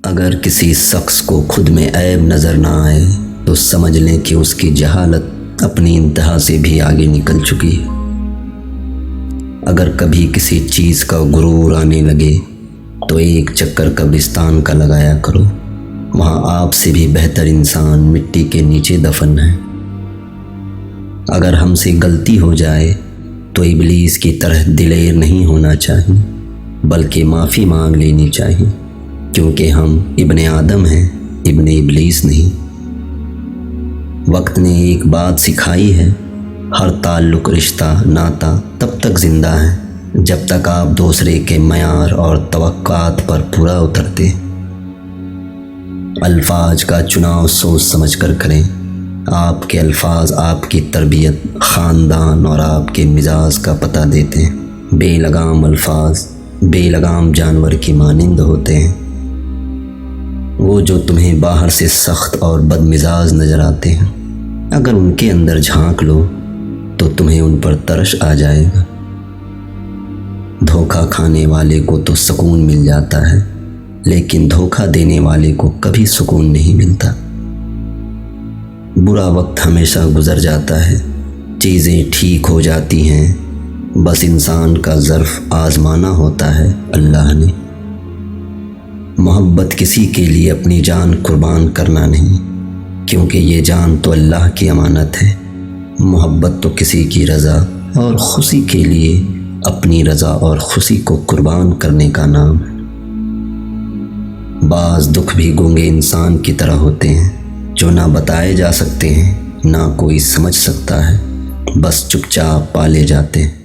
اگر کسی شخص کو خود میں عیب نظر نہ آئے تو سمجھ لیں کہ اس کی جہالت اپنی انتہا سے بھی آگے نکل چکی ہے۔ اگر کبھی کسی چیز کا غرور آنے لگے تو ایک چکر قبرستان کا لگایا کرو، وہاں آپ سے بھی بہتر انسان مٹی کے نیچے دفن ہے۔ اگر ہم سے غلطی ہو جائے تو ابلیس کی طرح دلیر نہیں ہونا چاہیے، بلکہ معافی مانگ لینی چاہیے، کیونکہ ہم ابن آدم ہیں، ابن ابلیس نہیں۔ وقت نے ایک بات سکھائی ہے، ہر تعلق، رشتہ، ناتا تب تک زندہ ہے جب تک آپ دوسرے کے معیار اور توقعات پر پورا اترتے ہیں۔ الفاظ کا چناؤ سوچ سمجھ کر کریں۔ آپ کے الفاظ آپ کی تربیت، خاندان اور آپ کے مزاج کا پتہ دیتے ہیں۔ بے لگام الفاظ بے لگام جانور کی مانند ہوتے ہیں۔ وہ جو تمہیں باہر سے سخت اور بد مزاج نظر آتے ہیں، اگر ان کے اندر جھانک لو تو تمہیں ان پر ترس آ جائے گا۔ دھوکہ کھانے والے کو تو سکون مل جاتا ہے، لیکن دھوکہ دینے والے کو کبھی سکون نہیں ملتا۔ برا وقت ہمیشہ گزر جاتا ہے، چیزیں ٹھیک ہو جاتی ہیں، بس انسان کا ظرف آزمانا ہوتا ہے اللہ نے۔ محبت کسی کے لیے اپنی جان قربان کرنا نہیں، کیونکہ یہ جان تو اللہ کی امانت ہے۔ محبت تو کسی کی رضا اور خوشی کے لیے اپنی رضا اور خوشی کو قربان کرنے کا نام ہے۔ بعض دکھ بھی گونگے انسان کی طرح ہوتے ہیں، جو نہ بتائے جا سکتے ہیں، نہ کوئی سمجھ سکتا ہے، بس چپ چاپ پالے جاتے ہیں۔